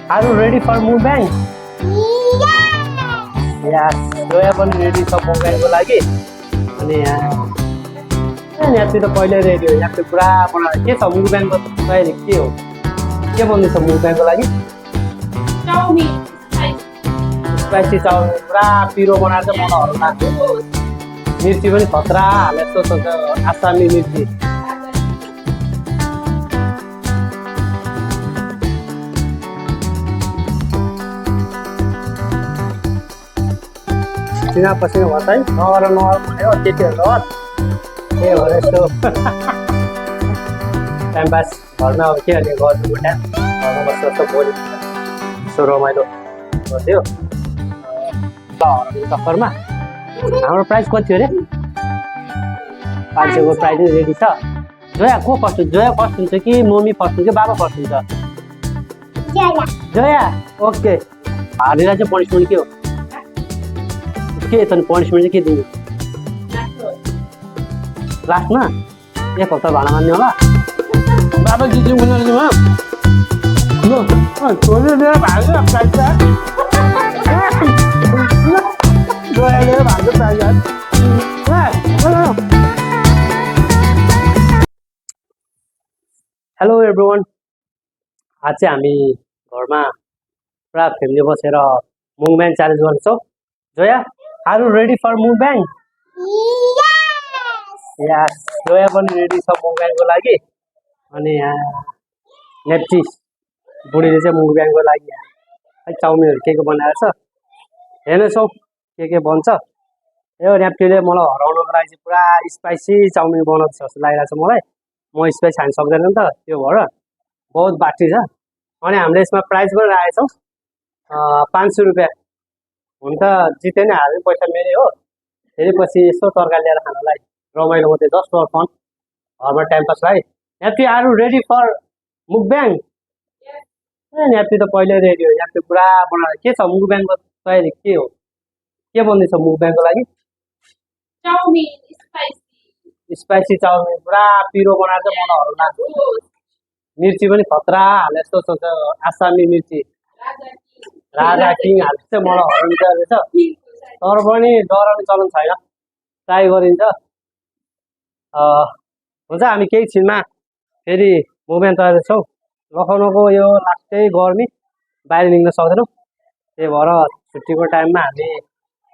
Are you ready for mukbang? Yes. Zoya पनि ready छ mukbangको लागि। अनि यहाँ त पहिल्यै रेडी हो। यहाँ त पुरा बनाएर के छ mukbangको तयारी के हो? के बन्दैछ mukbangको लागि? चाउमिन स्पाइसी चाउमिन पुरा पिरो बनाएर चाहिँ मलाई हराउनु लाग्यो। मिर्ची पनि खतरा हालेको छ आसामी मिर्ची। सिना पसिना भन्छ है नगर भन्यो केटीहरू त्यही भएर यस्तो टाइम पास घरमा अब के गर्ने गर्नुको टाइम घरमा बस्नु जस्तो बोली यसो रमाइलो गर्थ्यो चक्करमा। हाम्रो प्राइस कति हो अरे? 500 को प्राइस रेडी छ। जोया को फर्स्ट हुन्छ? जोया फर्स्ट हुन्छ कि मम्मी फर्स्ट हुन्छ कि बाबा फर्स्ट हुन्छ? जोया ओके। हारेर चाहिँ पनिसमेन्ट के हो? के त पनिसमेन्ट चाहिँ के दिनु? लास्टमा एक हप्ता भाडा मान्ने होला। बाबा जिज्यू भन्नु हेलो एभ्रिवान, आज चाहिँ हामी घरमा पुरा फ्यामिली बसेर mukbang च्यालेन्ज गर्छौँ। Zoya are you ready for mukbang? Yes, Zoya पनि रेडी छ mukbangको लागि। अनि नेप्ची बुढीले चाहिँ mukbangको लागि चाउमिनहरू के बनाएर छ हेर्नेछौँ के बन्छ। यो नेप्चीले मलाई हराउनको लागि चाहिँ पुरा स्पाइसी चाउमिन बनाउँछ जस्तो लागिरहेको छ मलाई। म स्पाइस खान सक्दैन नि त, त्यो भएर बहुत बाटी छ। अनि हामीले यसमा प्राइस पनि राखेको छौँ 500 रुपियाँ। हुन त जिते नै हाल्ने पैसा मेरै हो। फेरि पछि यसो तरकारी ल्याएर खानलाई रमाइलो मात्रै, जस्ट फर फन, घरमा टाइम पास लागि। Nepchi are you ready for mukbang? Nepchi त पहिल्यै रेडी हो। नेप्ची पुरा बनाएर के छ mukbangको तयारी के हो? के बन्दैछ mukbangको लागि? चाउमिन स्पाइसी चाउमिन पुरा पिरो बनाएर चाहिँ मलाई हराउनु लाग्यो। मिर्ची पनि खतरा हालेको छ आसामी मिर्ची। राजा किङ हालेको चाहिँ मलाई हराउनु रहेछ। तर पनि डराउने चलन छैन, ट्राई गरिन्छ। हुन्छ, हामी केही छिनमा फेरि mukbang तयार छौँ। लखनऊको यो लास्टै गर्मी, बाहिर निस्कन सक्दैनौँ। त्यही भएर छुट्टीको टाइममा हामी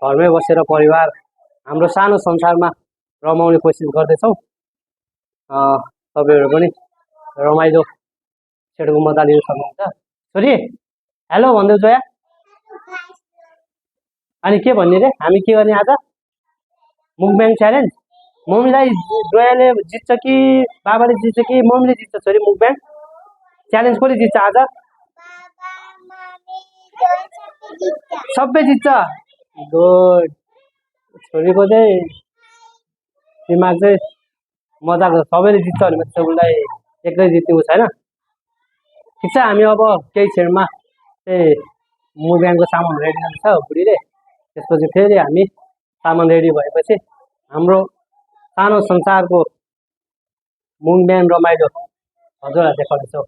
घरमै बसेर परिवार हाम्रो सानो संसारमा रमाउने कोसिस गर्दैछौँ। तपाईँहरू पनि रमाइलो छेडको मजा लिन सक्नुहुन्छ। छोरी हेलो भन्दै जोया। अनि के भन्ने रे? हामी के गर्ने आज? mukbang challenge. मम्मीलाई जोयाले जित्छ कि बाबाले जित्छ कि मम्मीले जित्छ? छोरी mukbang च्यालेन्ज कसले जित्छ आज? सबै जित्छ। गुड। छोरीको चाहिँ दिमाग चाहिँ मजाको, सबैले जित्छ भने चाहिँ उसलाई एक्लै जित्नु छैन। ठिक छ, हामी अब केही क्षणमा चाहिँ mukbangको सामान रेडी हुन्छ बुढीले। त्यसपछि फेरि हामी सामान रेडी भएपछि हाम्रो सानो संसारको mukbang रमाइलो हजुरलाई देखाउनेछौँ।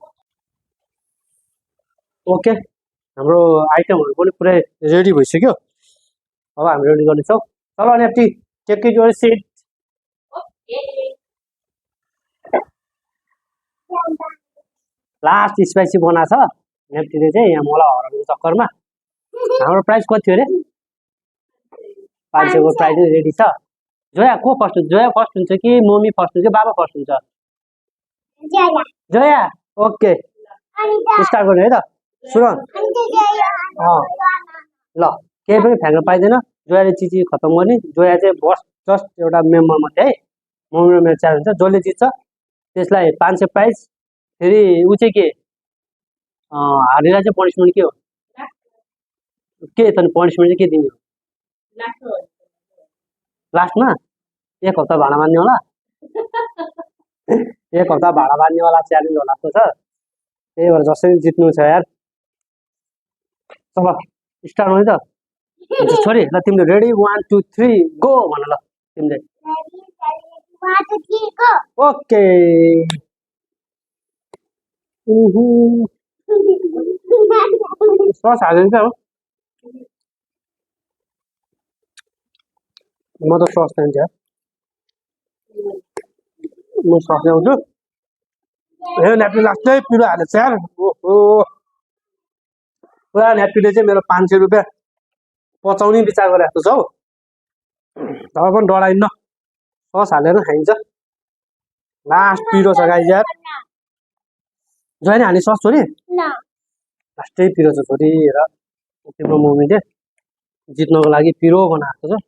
ओके, हाम्रो आइटमहरू पनि पुरै रेडी भइसक्यो। अब हामी रेडी गर्नेछौँ। चलो Nepchi, take it your seat. Last spicy बनाएको छ नेप्चीले चाहिँ यहाँ मलाई हराउनुको चक्करमा। हाम्रो प्राइस कति हो अरे? 500 को प्राइस रेडी छ। जोया को फर्स्ट हुन्छ? जोया फर्स्ट हुन्छ कि मम्मी फर्स्ट हुन्छ कि बाबा फर्स्ट हुन्छ? जोया ओके। स्टार्ट गर्ने है त? सुन ल, केही पनि फ्याँक्न पाइँदैन। जोयाले चिज खतम गर्ने। जोया चाहिँ बस जस्ट एउटा मेम्बर मात्रै है। मम्मी र मेरो च्यालेन्ज हुन्छ, जसले जित्छ त्यसलाई 500 प्राइज। फेरि ऊ चाहिँ के हारेर चाहिँ पनिसमेन्ट के हो? के त पनिसमेन्ट चाहिँ के दिने हो? लास्टमा एक हप्ता भाडा मान्ने होला। एक हप्ता भाडा मान्नेवाला च्यालेन्ज होला जस्तो छ। त्यही भएर जसरी जित्नु छ यार। चल स्टार्ट हुने त? छोरी ल, तिमीले रेडी 1 2 3 गो भन ल तिमीले। ओके। सस हालिन्छ हो म त सस खान्छ म सस ल्याउँछु ए न्याप्किन लास्टै पिरो हालेछ यार ओहो पुरा न्याप्किनले चाहिँ मेरो 500 रुपियाँ पचाउने विचार गरेको छ हौ तर पनि डराइन्न सस हालेर खाइन्छ लास्ट पिरो छ गाइस यार जहिले हाने सस छोरी लास्टै पिरो छ छोरी हेर तिम्रो मम्मीले जित्नको लागि पिरो बनाएको छ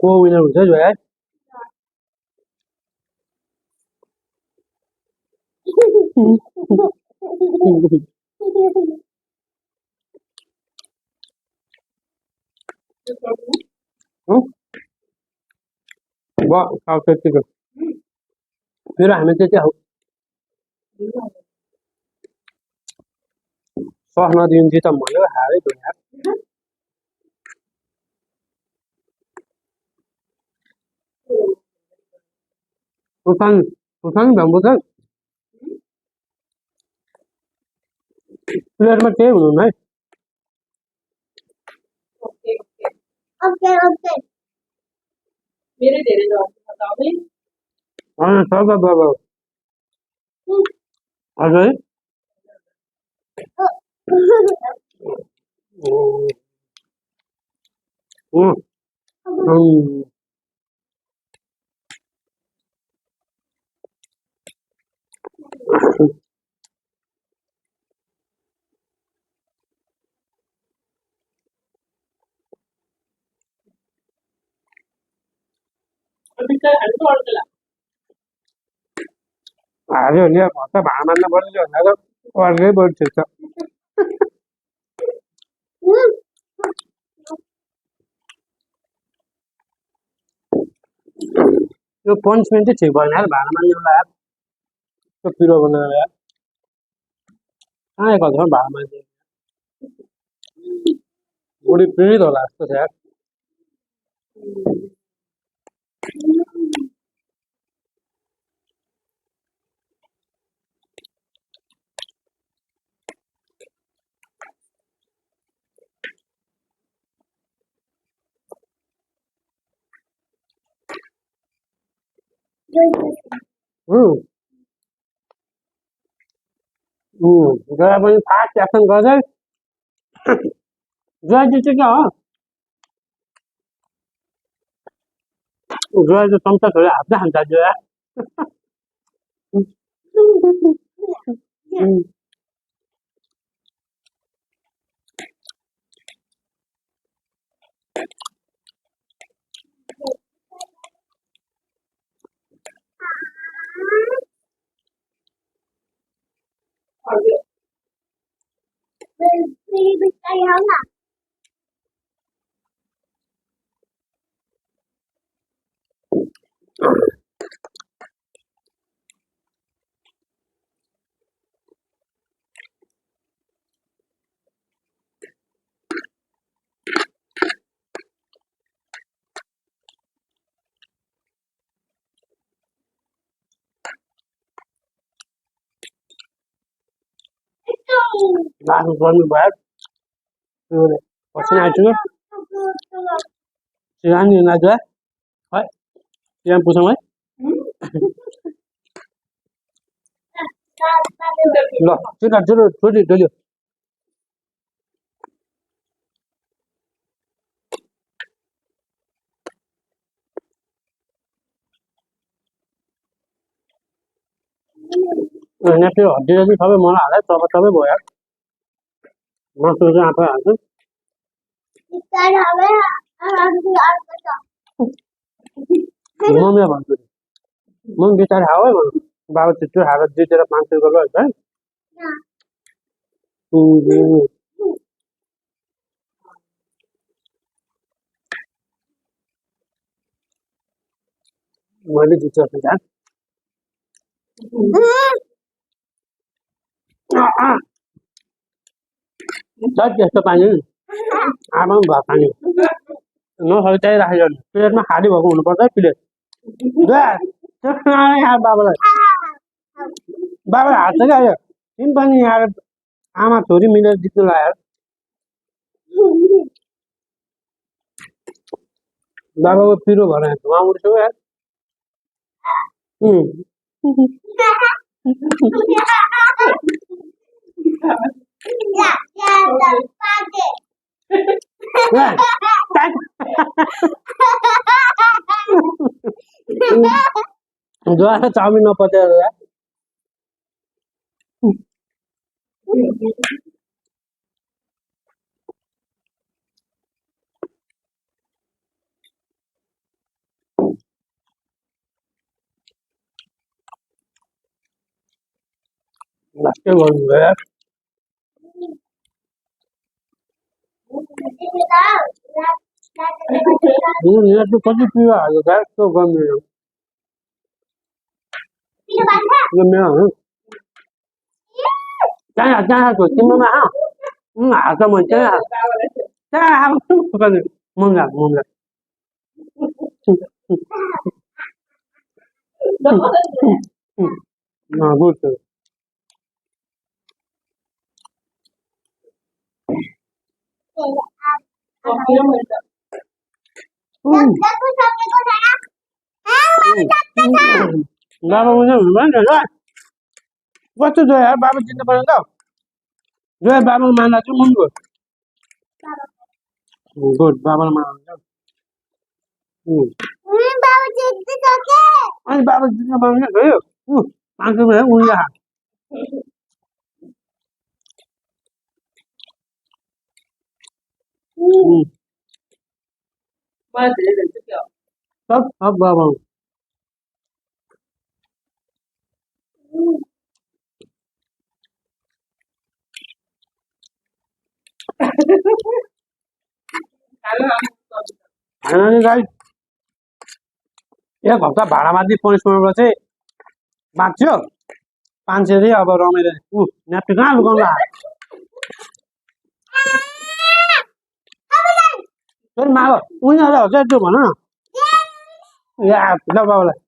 को विनर हुन्छ जो है त्यतिको फेरि हामी त्यति हौ सस नदिनु जित भयो हारै भयो यार तुफान तुफान भन्छ प्लेटमा केही हुनुहुन्न है मेरे धेरै बताउने छ त बाबा हजुर बिस्तारै हाल्नु अड्केला हाल्यो भने त भाँडा मान्न पर्छ भनेर अर्कै बढ्छ त यो पनिसमेन्ट चाहिँ ठिक भएन यार भाँडा मान्नेलाई यार त्यो पिरो बनाएर यार कहाँ गर्छ भाँडा मान्छे बुढी पीडित होला जस्तो छ यार जरा पनि फास्ट एक्सन गर्दै जय जित्यो क्या हो जय चाहिँ चम्चा छोरी हातै खान्छ जया लानु पर्नु भयो त्यो पसिना आइसक्यो सिरानी नजा है यहाँ पुछौँ है ल छिटो छिटो छोरी डल्यो नेप्किन हड्डी चाहिँ सबै मलाई हाले तपाईँ सबै भयो यार मासु चाहिँ आफै हाल्छु मम्मीलाई भन्छु मम्मी बिस्तारै खाऊ है भन्नु बाबा छिटो खाएर जितेर 500 रुपियाँ लो है मैले जितेको छु यार त्यस्तो पानी आमा पनि भयो पानी नसके त्यही राखेको प्लेटमा खाली भएको हुनुपर्छ है प्लेट बाबालाई बाबाले हात चाहिँ आयो तिमी पनि यहाँ आमा छोरी मिलेर जित्नु लाग्यो बाबाको पिरो भएर धुवा उठ्छ यार जुवा चाउमिन नपत्याएर यार के गर्नु यार यहाँ चाहिँ कति पिरो हाल्यो यार त्यो गर्नु यो मेरो हो त्यहाँ त्यहाँ तिम्रोमा हाल्छ मैले त्यहाँ त्यहाँ मुङ्गा मुङ्गा गुड बाबा मुझे कस्तो जो यार बाबा जित्नु पर्यो त जो बाबाको मान्दा चाहिँ मुन्गो गुड बाबालाई मान्दा अनि बाबा जित्नु पाउने गयो 500 रुपियाँ उनले हात सब बाबा गाइस एक हप्ता भाडामाथि पनिसमेन्टमा चाहिँ बाँच्यो 500 चाहिँ अब रमेर न्याप्टी कहाँ लुकाउनु माग उनीहरूलाई हजार त्यो भन या ल बाबालाई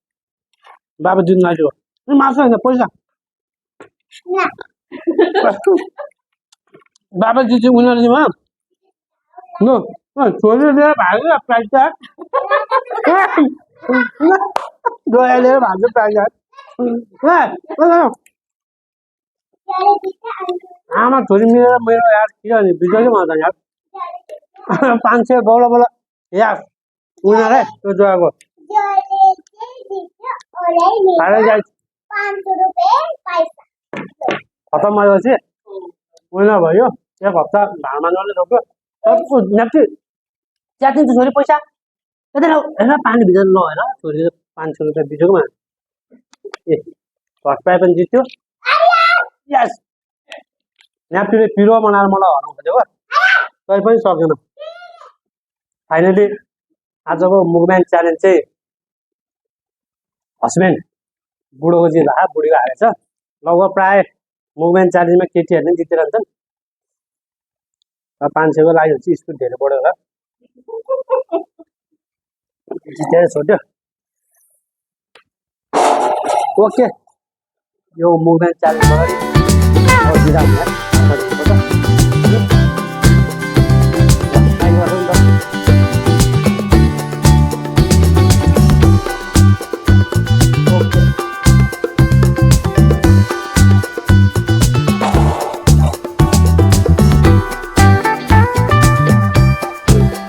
बाबा जित्नु लाग्यो माग्छ होइन पैसा बाबा जित्यो उनीहरूमा ल छोरी लिएर भाग्यो प्राइज कार्ड गएर लिएर भाग्यो प्राइज कार्ड आमा छोरी मिलेर मेरो यार किनभने बिजोले माउँछ यार 500 बोला बोला यार उनीहरूलाई त्यो जग्गाको खतम भएपछि उनीहरू भयो एक हप्ता भाडमा नले रोक्यो सबको न्याप्टी च्यातिन्छ छोरी पैसा त्यति हेर पानी भित्र ल हेर छोरी 500 रुपियाँ बिजोकोमा ए फर्स्ट प्राइज पनि जित्यो यस न्याप्टीले पिरो बनाएर मलाई हराउनु खोजेको तै पनि सकेन फाइनली आजको मुभमेन्ट च्यालेन्ज चाहिँ हस्बेन्ड बुढोको जित्दा बुढीको हारेछ लगभग प्राय मुभमेन्ट च्यालेन्जमा केटीहरूले पनि जितिरहन्छन् 500 को लागि चाहिँ स्कुल धेरै बढ्यो होला जितेर छोड्यो ओके यो मुभमेन्ट च्यालेन्ज